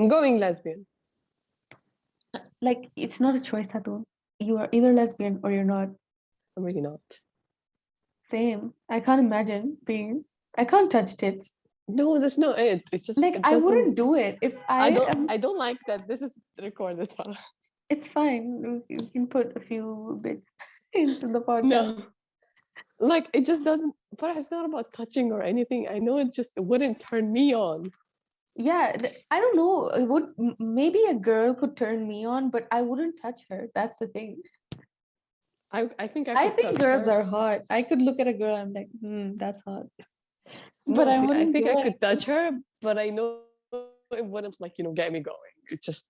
I'm going lesbian. Like, it's not a choice, Hatun. You are either lesbian or you're not. I'm really not. Same. I can't imagine being. I can't touch tits. No, that's not it. It's just Like, it I doesn't. wouldn't do it if I I am. don't like that this is recorded. Farah. It's fine. You can put a few bits into the podcast. No, like it just doesn't. But it's not about touching or anything. I know it wouldn't turn me on. Yeah, I don't know. It would maybe a girl could turn me on, but I wouldn't touch her. That's the thing. I think I I could think touch girls her. are hot. I could look at a girl and I'm like, that's hot. No, But I see, I wouldn't think do I it. could touch her, but I know it wouldn't get me going. It just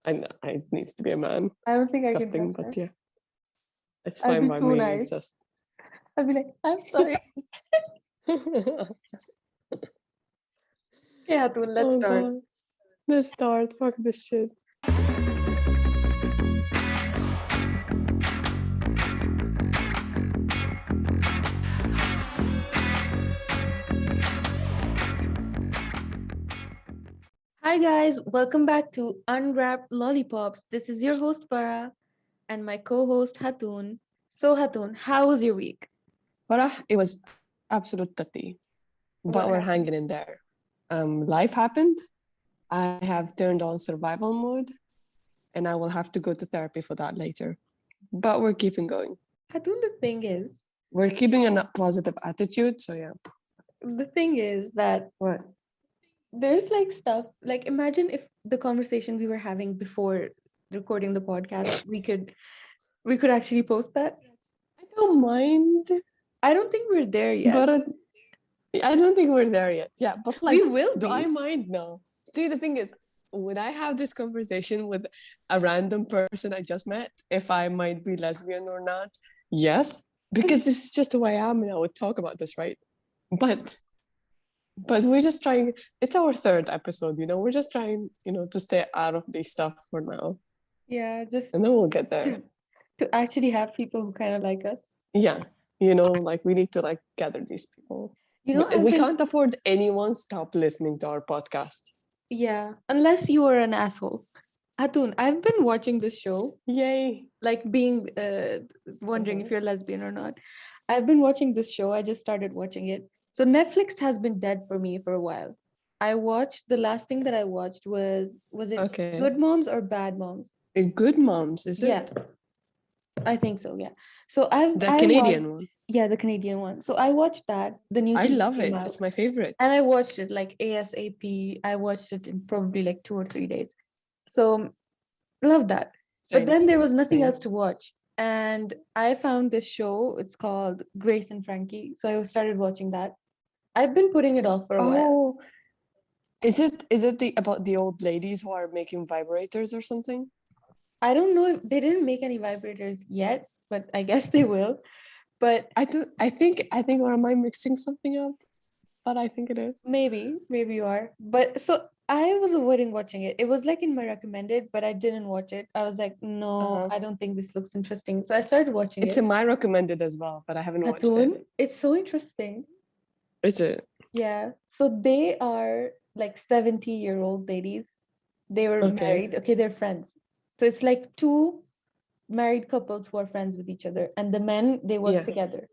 I know it needs to be a man. I don't think I can Disgusting, touch but her. yeah, it's I'd fine be by too me. nice. It's just I'd be like, I'm sorry. Yeah, Hatun, let's start. God. Let's start. Fuck this shit. Hi guys, welcome back to Unwrapped Lollipops. This is your host Farah and my co-host Hatun. So Hatun, how was your week? Farah, it was absolute tati. What But we're happened? hanging in there. Life happened. I have turned on survival mode, and I will have to go to therapy for that later. But we're keeping going. Hatun, the thing is We're keeping a positive attitude. So yeah. that What? there's like stuff like imagine if the conversation we were having before recording the podcast we could actually post that. I don't mind, I don't think we're there yet. but I don't think we're there yet. Yeah, but like, We will do I be. mind? No. See, the thing is, would I have this conversation with a random person I just met if I might be lesbian or not? Yes, because this is just who I am, and I would talk about this, right? But we're just trying. It's our third episode, we're just trying, to stay out of this stuff for now, Yeah, just and then we'll get there. to actually have people who kind of like us. Yeah, like we need to like gather these people. I've We been can't afford anyone stop listening to our podcast. Yeah, unless you are an asshole. Hatun, I've been watching this show, Yay! like being wondering if you're lesbian or not. I've been watching this show. I just started watching it. So Netflix has been dead for me for a while. I watched the last thing that I watched was it Okay. Good Moms or Bad Moms? Good Moms, is Yeah, it? I think so. Yeah. So The I Canadian watched one. yeah the Canadian one. So I watched that. The new I season love came it. out, It's my favorite. and I watched it like ASAP. I watched it in probably like 2 or 3 days. So love that. But Same. then there was nothing Same. else to watch. And I found this show. It's called Grace and Frankie. So I started watching that. I've been putting it off for a while. Oh, is it about the old ladies who are making vibrators or something? I don't know if they didn't make any vibrators yet, but I guess they will. But I think or am I mixing something up? But I think it is. maybe you are. But so I was avoiding watching it. It was like in my recommended, but I didn't watch it. I was like, no, Uh-huh. I don't think this looks interesting. So I started watching It's it. in my recommended as well, but I haven't watched it. Hatun, it's so interesting. Is it? Yeah. So they are like 70-year-old ladies. They were Okay. married. Okay, they're friends. So it's like two married couples who are friends with each other. And the men, they work Yeah. together,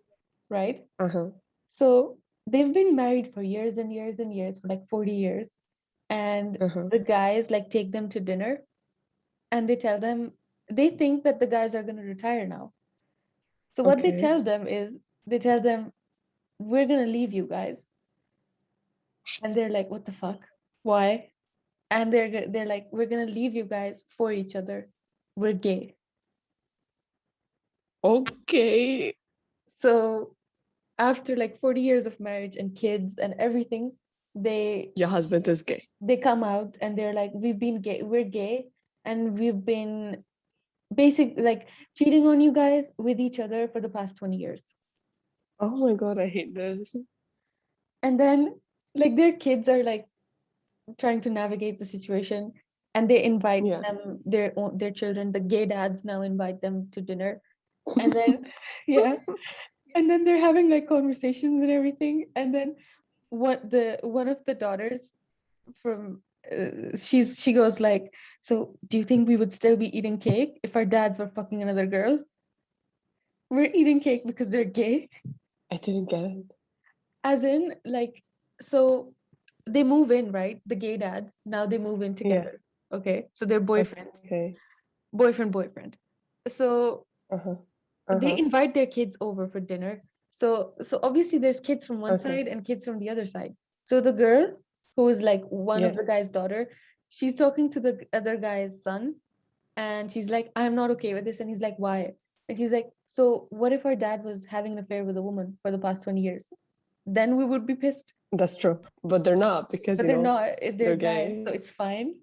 right? Uh-huh. So they've been married for years and years and years, for like 40 years. And Uh-huh. the guys like take them to dinner and they tell them, they think that the guys are going to retire now. So what they Okay. tell them is, they tell them, we're going to leave you guys. And they're like, what the fuck? Why? And they're like, we're gonna leave you guys for each other. We're gay. Okay. So after like 40 years of marriage and kids and everything, they Your husband is gay. come out and they're like, we've been gay, we're gay, and we've been like cheating on you guys with each other for the past 20 years. Oh my God, I hate this. And then like their kids are like trying to navigate the situation, and they invite Yeah. them, their children, the gay dads now invite them to dinner. And then yeah, and then they're having like conversations and everything, and then one of the daughters from she goes like, so do you think we would still be eating cake if our dads were fucking another girl? We're eating cake because they're gay. I didn't get it. As in, like, so they move in, right? The gay dads, now they move in together. Okay. So they're boyfriends. Okay. Boyfriend. So Uh-huh. they Uh-huh. invite their kids over for dinner. So obviously there's kids from one Okay. side and kids from the other side. So the girl, who is like one of Yeah. the guy's daughter, she's talking to the other guy's son, and she's like, I'm not okay with this. And he's like, why? And she's like, so what if our dad was having an affair with a woman for the past 20 years? Then we would be pissed. That's true. But they're not because, But you they're know, not, they're they're guys, gay. so it's fine.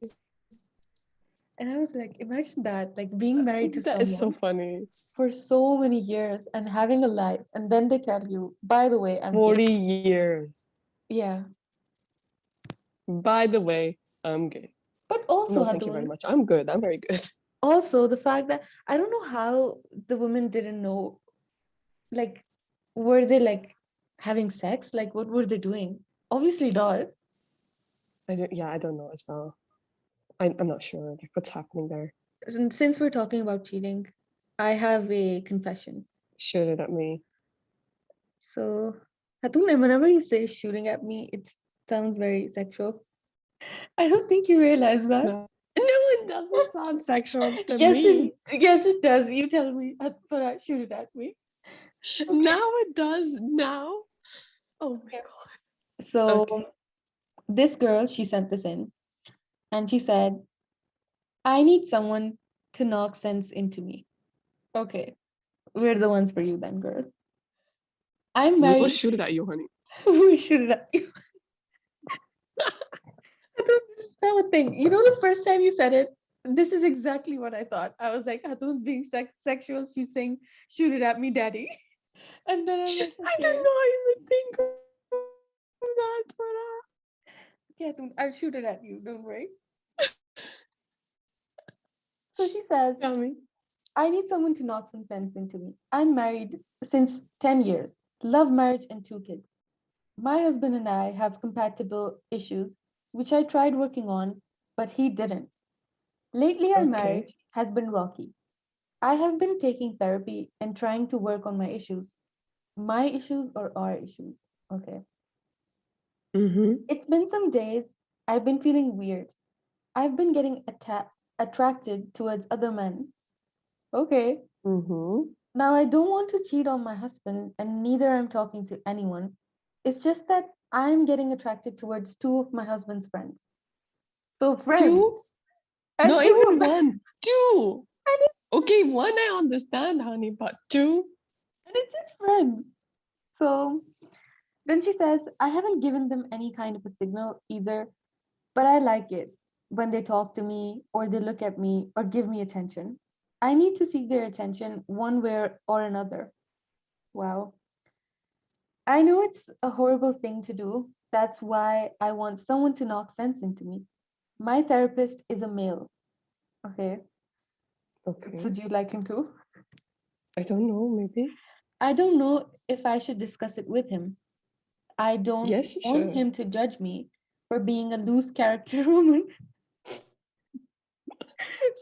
And I was like, imagine that, like being married to That is so someone funny. for so many years and having a life, and then they tell you, by the way, I'm 40 gay. years. Yeah. By the way, I'm gay. But also, No, thank you very Hatun, much. I'm good. I'm very good. also the fact that I don't know how the women didn't know, like, were they like having sex? Like, what were they doing? Obviously not. I don't know as well. I'm not sure like what's happening there. Since we're talking about cheating, I have a confession. Shoot it at me. So, Hatun, whenever you say shooting at me, it sounds very sexual. I don't think you realize It's that. not. No, it doesn't sound sexual to Yes, me. yes, it does. You tell me, Farah, shoot it at me. Okay. Now it does. Now. Oh my god. So Okay. this girl, she sent this in, and she said, I need someone to knock sense into me. Okay, we're the ones for you then, girl. I'm We'll married. shoot it at you, honey. We should have. This is not a thing. You know, the first time you said it, this is exactly what I thought. I was like, Hatun's being sexual. She's saying, shoot it at me, daddy. And then I'm like, I did okay, not even think of that, Farah. okay, Hatun, I'll shoot it at you. Don't worry. So she says, Tell me. I need someone to knock some sense into me. I'm married since 10 years, love marriage, and 2 kids. My husband and I have compatible issues, which I tried working on, but he didn't. Lately, our Okay. marriage has been rocky. I have been taking therapy and trying to work on my issues. My issues or our issues. Okay. Mm-hmm. It's been some days. I've been feeling weird. I've been getting attracted towards other men. Okay. Mm-hmm. Now, I don't want to cheat on my husband, and neither I'm talking to anyone. It's just that I'm getting attracted towards 2 of my husband's friends. So, friends, 2? and Not 2 even of them, 1. 2. and it's, Okay, 1 I understand, honey, but 2? and it's his friends. So, then she says, I haven't given them any kind of a signal either, but I like it when they talk to me or they look at me or give me attention. I need to seek their attention one way or another. Wow. I know it's a horrible thing to do. That's why I want someone to knock sense into me. My therapist is a male. Okay. So Okay. do you like him too? I don't know, maybe. I don't know if I should discuss it with him. I don't Yes, you want should. him to judge me for being a loose character woman.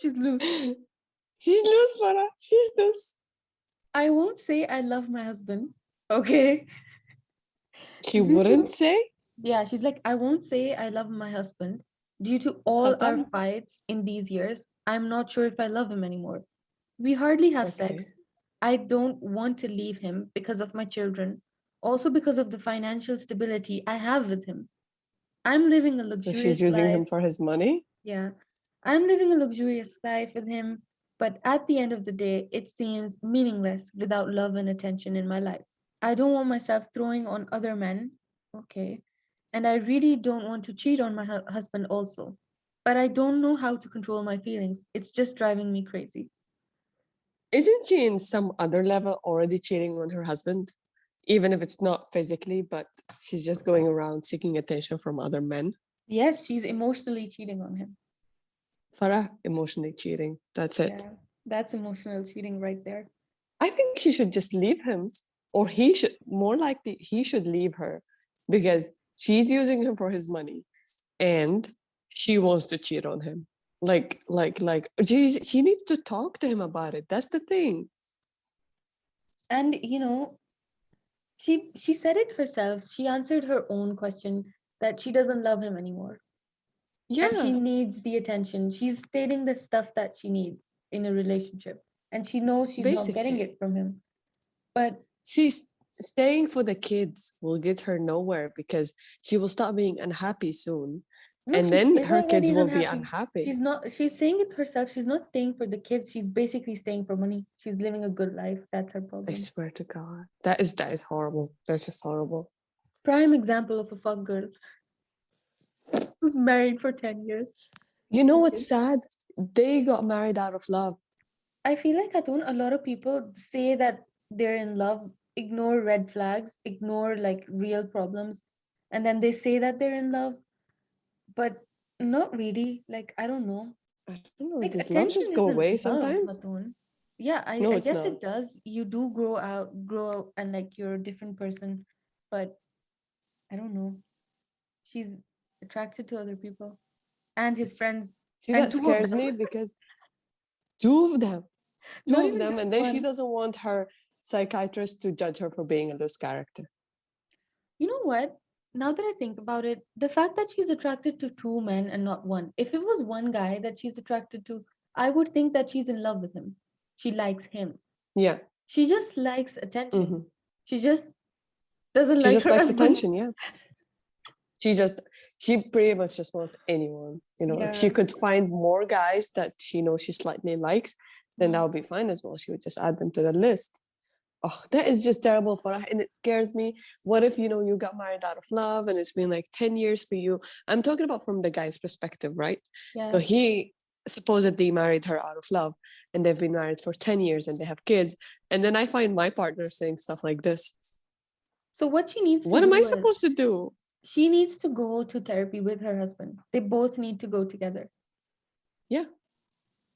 She's loose. She's loose, Farah. She's loose. I won't say I love my husband. Okay. She Due to- wouldn't say? Yeah, she's like, I won't say I love my husband. Due to all our Khatam. fights in these years, I'm not sure if I love him anymore. We hardly have sex. Okay. I don't want to leave him because of my children, also because of the financial stability I have with him. I'm living a So she's luxurious using life. him for his money? Yeah, I'm living a luxurious life with him, but at the end of the day, it seems meaningless without love and attention in my life. I don't want myself throwing on other men. Okay. And I really don't want to cheat on my husband also. But I don't know how to control my feelings. It's just driving me crazy. Isn't she in some other level already cheating on her husband? Even if it's not physically, but she's just going around seeking attention from other men. Yes, she's emotionally cheating on him. Farah, emotionally cheating. That's it. Yeah, that's emotional cheating right there. I think she should just leave him, or he should, more likely, he should leave her because she's using him for his money and she wants to cheat on him. Like she needs to talk to him about it. That's the thing. And she said it herself. She answered her own question that she doesn't love him anymore. And she Yeah, needs the attention. She's stating the stuff that she needs in a relationship. And she knows she's not getting basically. it from him. But She's staying for the kids will get her nowhere because she will start being unhappy soon. no, And she then is her kids already will be unhappy. unhappy. She's saying it herself. She's not staying for the kids. She's basically staying for money. She's living a good life. That's her I problem. swear to God. That is horrible. That's just horrible. Prime example of a fuck girl who's married for 10 years. You know what's Okay. sad? They got married out of love. I feel like, Atun, a lot of people say that they're in love, ignore red flags, ignore like real problems, and then they say that they're in love, but not really. Like, I don't know. I don't know. Like, Does love attention just go isn't away love, sometimes? Atun. Yeah, No, I it's guess not. it does. You do grow out, and like you're a different person, but I don't know. She's attracted to other people and his friends, See, and that two of scares them, me because two of them, two not of even them, just and then she one. doesn't want her psychiatrist to judge her for being a loose character. You know what? Now that I think about it, the fact that she's attracted to two men and not one, if it was one guy that she's attracted to, I would think that she's in love with him. She likes him. Yeah. She just likes attention. Hmm. She just doesn't She like just her likes husband. attention. Yeah. She pretty much just wants anyone. If she Yeah. could find more guys that she knows she slightly likes, then that Mm. would be fine as well. She would just add them to the list. Oh, that is just terrible for her. And it scares me. What if, you got married out of love and it's been like 10 years for you? I'm talking about from the guy's perspective, right? So Yeah. he supposedly married her out of love and they've been married for 10 years and they have kids. And then I find my partner saying stuff like this. So what she needs to What am I do is supposed to do? she needs to go to therapy with her husband. They both need to go together. Yeah.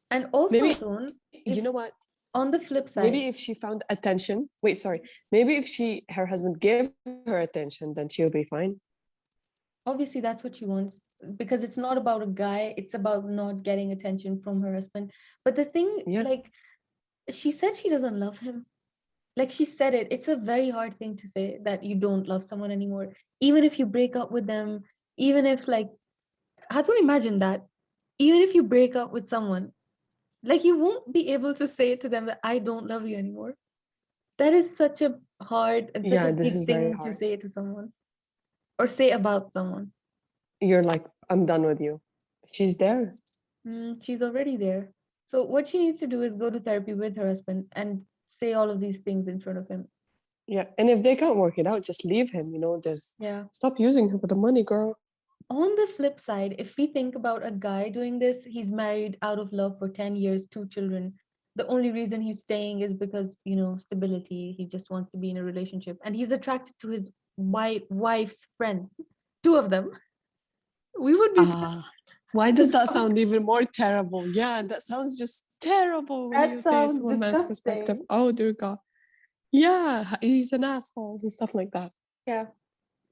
And also, Maybe, Atun, you if know what? on the flip Maybe side, if she found attention, wait, sorry. Maybe if her husband gave her attention, then she'll be fine. obviously that's what she wants because it's not about a guy, it's about not getting attention from her husband. But the thing, Yeah. like, she said she doesn't love him. Like, she said it. It's a very hard thing to say that you don't love someone anymore. Even if you break up with them, even if, like, how to imagine that? Even if you break up with someone, like, you won't be able to say to them that I don't love you anymore. That is such a hard and such a Yeah, this big is very thing to hard. say to someone or say about someone. You're like, I'm done with you. She's there. She's already there. So what she needs to do is go to therapy with her husband and say all of these things in front of him. Yeah. And if they can't work it out, just leave him, just Yeah. stop using him for the money, girl. On the flip side, if we think about a guy doing this, he's married out of love for 10 years, two children. The only reason he's staying is because, stability. He just wants to be in a relationship. And he's attracted to his wife's friends, two of them. We would be Why does that sound even more terrible? Yeah, that sounds just terrible when that you say it sounds from a man's perspective. disgusting. Oh, dear God. Yeah, he's an asshole and stuff like that. Yeah.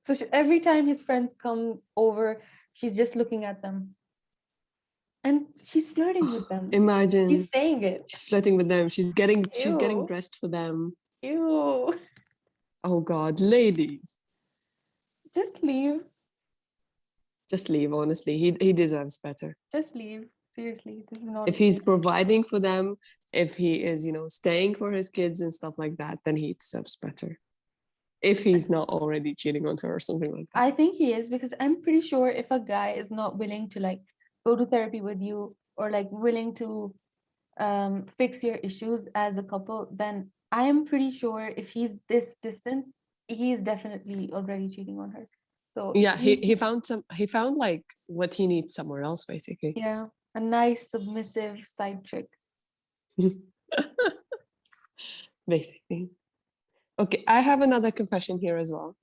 So every time his friends come over, she's just looking at them. And she's flirting with them. She's Imagine saying it. she's flirting with them. She's getting Ew. dressed for them. Ew. Oh God, lady, Just leave. just leave. Honestly, he deserves better. Just leave. Seriously, this is not If he's okay. providing for them, if he is, staying for his kids and stuff like that, then he deserves better. If he's not already cheating on her or something like that. I think he is because I'm pretty sure if a guy is not willing to like go to therapy with you or like willing to fix your issues as a couple, then I am pretty sure if he's this distant, he's definitely already cheating on her. So Yeah, he, he, he found he found like what he needs somewhere else, basically. yeah, a nice submissive side chick. Basically. Okay, I have another confession here as well.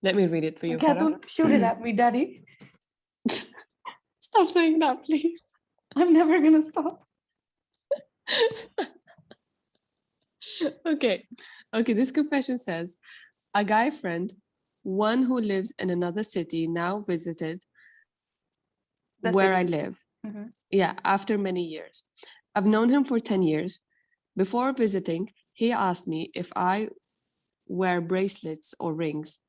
Let me read it for you, Farah. Khatun, shoot it at me, daddy. Stop saying that, please. I'm never gonna stop. Okay. This confession says a guy friend, one who lives in another city, now visited where I live. Mhm. Yeah, after many years. I've known him for 10 years. Before visiting, he asked me if I wear bracelets or rings.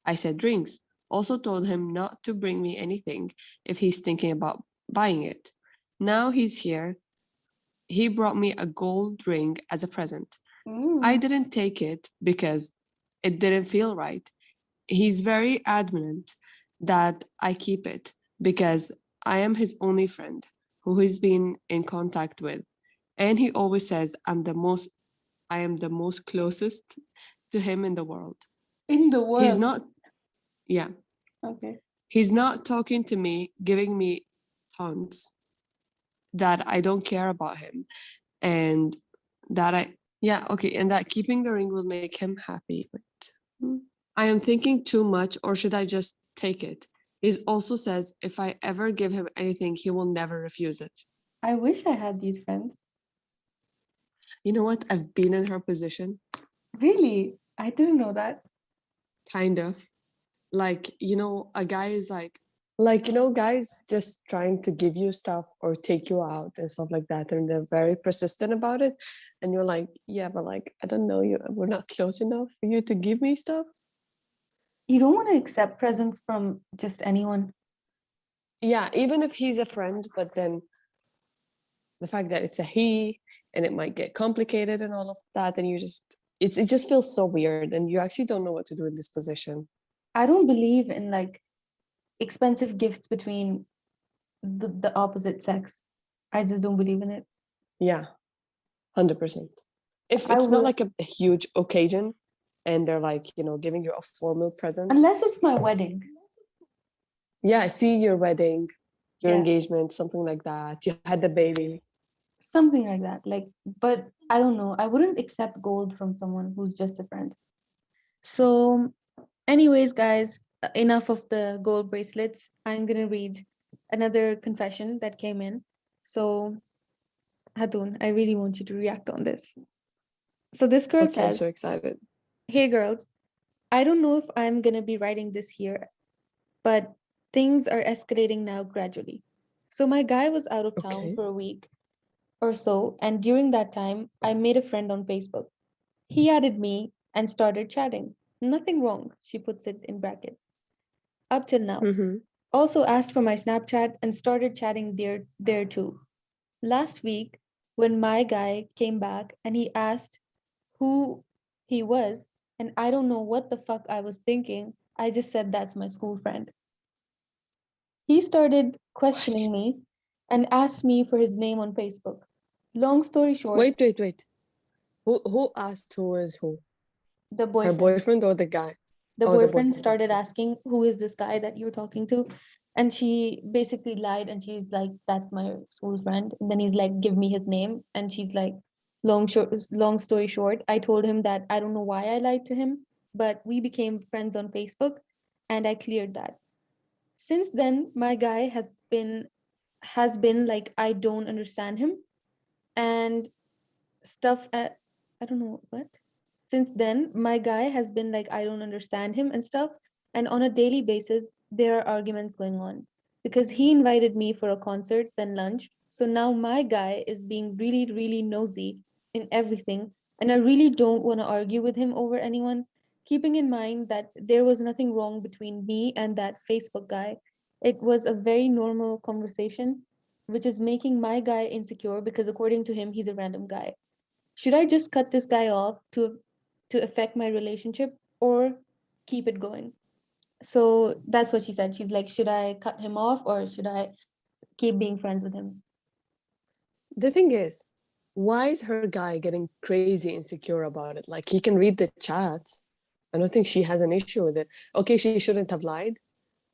I said rings. Also told him not to bring me anything if he's thinking about buying it. Now he's here. He brought me a gold ring as a present. I Mm. didn't take it because it didn't feel right. He's very adamant that I keep it because I am his only friend who he's been in contact with. And he always says I am the most closest to him in the world. In the He's world. not, yeah, Okay. he's not talking to me, giving me taunts that I don't care about him and that yeah, okay, and that keeping the ring will make him happy. Wait. I am thinking too much, or should I just take it? He also says if I ever give him anything, he will never refuse it. I wish I had these friends. You know what? I've been in her position, Really? I didn't know that. kind of. Like, a guy is guys just trying to give you stuff or take you out and stuff like that. And they're very persistent about it. And you're like, yeah, but like, I don't know you. We're not close enough for you to give me stuff. You don't want to accept presents from just anyone. Yeah, even if he's a friend, but then the fact that it's a he and it might get complicated and all of that, and it just feels so weird and you actually don't know what to do in this position. I don't believe in like expensive gifts between the opposite sex. I just don't believe in it. Yeah, 100%. If I it's not will, like a huge occasion and they're like, giving you a formal present. unless it's my wedding. Yeah, see your wedding, your Yeah, engagement, something like that. You had the baby. something like that. Like, but I don't know. I wouldn't accept gold from someone who's just a friend. So, anyways, guys, enough of the gold bracelets. I'm gonna read another confession that came in. So, Hatun, I really want you to react on this. So this girl Okay, says, so excited. "Hey girls, I don't know if I'm gonna be writing this here, but things are escalating now gradually. So my guy was out of town Okay. for a week or so, and during that time, I made a friend on Facebook. He added me and started chatting. Nothing wrong," she puts it in brackets, "up till now. Mm-hmm. Also asked for my Snapchat and started chatting there too. Last week, when my guy came back and he asked who he was, and I don't know what the fuck I was thinking. I just said that's my school friend. He started questioning me and asked me for his name on Facebook. Long story short, Wait. Who asked who is who? the Her boyfriend boyfriend or the guy? the Oh, the boyfriend boyfriend. started asking, who is this guy that you're talking to? And she basically lied and she's like, that's my school friend. And then he's like, give me his name. And she's like, long story short, I told him that I don't know why I lied to him, but we became friends on Facebook and I cleared that. Since then, my guy has been like, I don't understand him and stuff at, I don't know what. Since then, my guy has been like, I don't understand him and stuff. And on a daily basis, there are arguments going on because he invited me for a concert, then lunch. So now my guy is being really, really nosy in everything. And I really don't want to argue with him over anyone, keeping in mind that there was nothing wrong between me and that Facebook guy. It was a very normal conversation, which is making my guy insecure because according to him, he's a random guy. Should I just cut this guy off to affect my relationship or keep it going? So that's what she said. She's like, should I cut him off or should I keep being friends with him? The thing is, why is her guy getting crazy insecure about it? Like he can read the chats. I don't think she has an issue with it. Okay, she shouldn't have lied,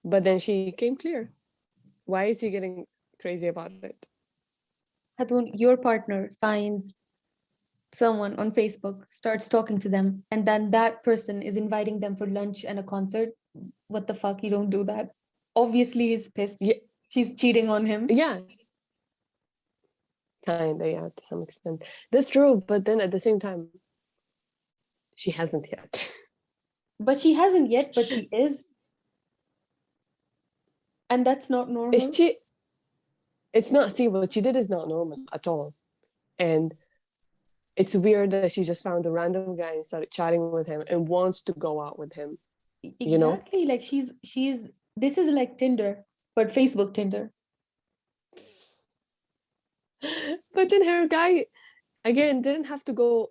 but then she came clear. Why is he getting crazy about it? Hatun, your partner finds someone on Facebook, starts talking to them, and then that person is inviting them for lunch and a concert. What the fuck? You don't do that. Obviously, he's pissed. Yeah, She's cheating on him. yeah, kinda, yeah, to some extent. That's true, but then at the same time, she hasn't yet. But she hasn't yet, but she is. And that's not Is normal. she? It's not, see, what she did is not normal at all. And it's weird that she just found a random guy and started chatting with him and wants to go out with him, you know? Exactly. Like she's this is like Tinder, but Facebook Tinder. But then her guy, again, didn't have to go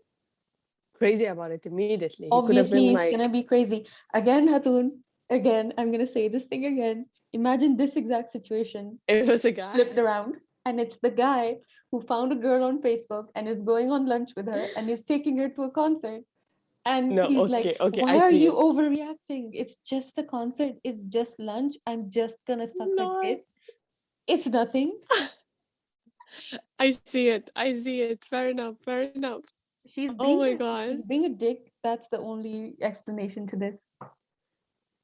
crazy about it immediately. He could have Obviously, been it's gonna like, be crazy. Again, Hatun, again, I'm gonna say this thing again. Imagine this exact situation it was a guy. flipped around, and it's the guy who found a girl on Facebook and is going on lunch with her and is taking her to a concert. And No, he's like, okay, why I are see you it. overreacting? It's just a concert. It's just lunch. I'm just gonna suck her No, tit. It's nothing. I see it. I see it. Fair enough. Fair enough. She's Oh being my a, God. she's being a dick. That's the only explanation to this.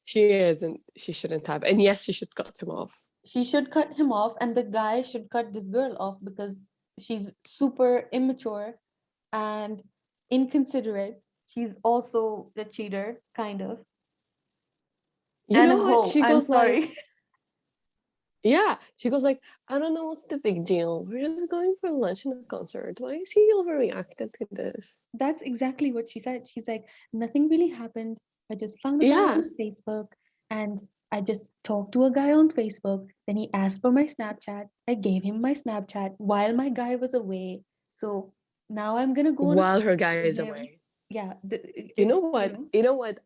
She isn't. She shouldn't have. And yes, she should cut him off. She should cut him off, and the guy should cut this girl off because she's super immature and inconsiderate. She's also a cheater, kind of, You and a know what? hoe. She I'm goes like, sorry. yeah. She goes like, I don't know what's the big deal. We're just going for lunch and a concert. Why is he overreacted to this? That's exactly what she said. She's like, nothing really happened. I just found a guy Yeah. on Facebook and I just talked to a guy on Facebook. Then he asked for my Snapchat. I gave him my Snapchat while my guy was away. So now I'm gonna go on a While her concert guy with is him. away. Yeah, You know what? You know what?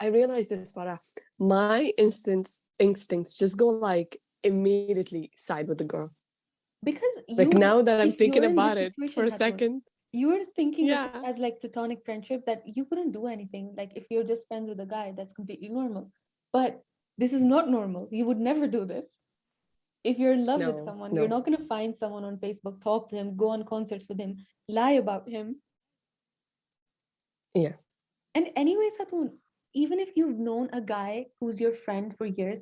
I realized this, Farah. My instincts just go like immediately side with the girl. because Like you, now that I'm if thinking you're in this about it for situation, a Hatun, second, you're thinking of it yeah. as like platonic friendship that you couldn't do anything. Like if you're just friends with a guy, that's completely normal. But this is not normal. You would never do this. If you're in love with No, someone, you're no. not going to find someone on Facebook, talk to him, go on concerts with him, lie about him. Yeah. And anyways, Hatun, even if you've known a guy who's your friend for years,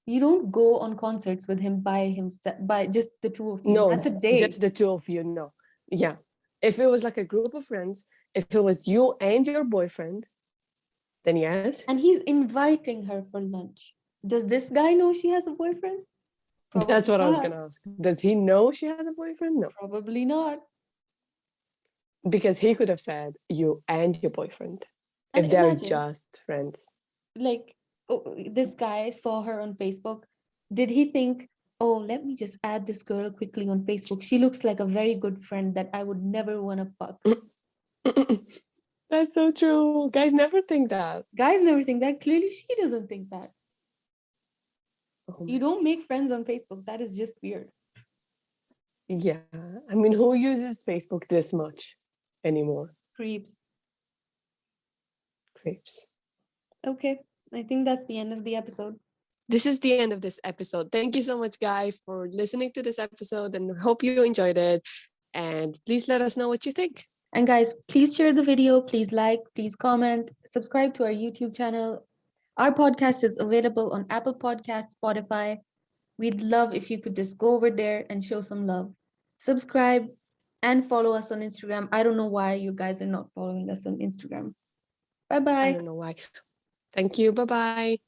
you don't go on concerts with him by himself, by just the two of you. No, That's a date. just the two of you. No. Yeah. If it was like a group of friends, if it was you and your boyfriend, then yes. And he's inviting her for lunch. Does this guy know she has a boyfriend? That's Probably what I was not. gonna ask. Does he know she has a boyfriend? No. Probably not. Because he could have said you and your boyfriend And if they're imagine, just friends. like, oh, this guy saw her on Facebook. Did he think, oh, let me just add this girl quickly on Facebook? She looks like a very good friend that I would never want to fuck. That's so true. Guys never think that. Guys never think that. Clearly, she doesn't think that. Oh You my- don't make friends on Facebook. That is just weird. Yeah. I mean, who uses Facebook this much anymore? Creeps. Creeps. Okay. I think that's the end of the episode. This is the end of this episode. Thank you so much, Guy, for listening to this episode and hope you enjoyed it. And please let us know what you think. And guys, please share the video. Please like, please comment, subscribe to our YouTube channel. Our podcast is available on Apple Podcasts, Spotify. We'd love if you could just go over there and show some love. Subscribe and follow us on Instagram. I don't know why you guys are not following us on Instagram. Bye I bye. don't know why. Thank you. Bye bye.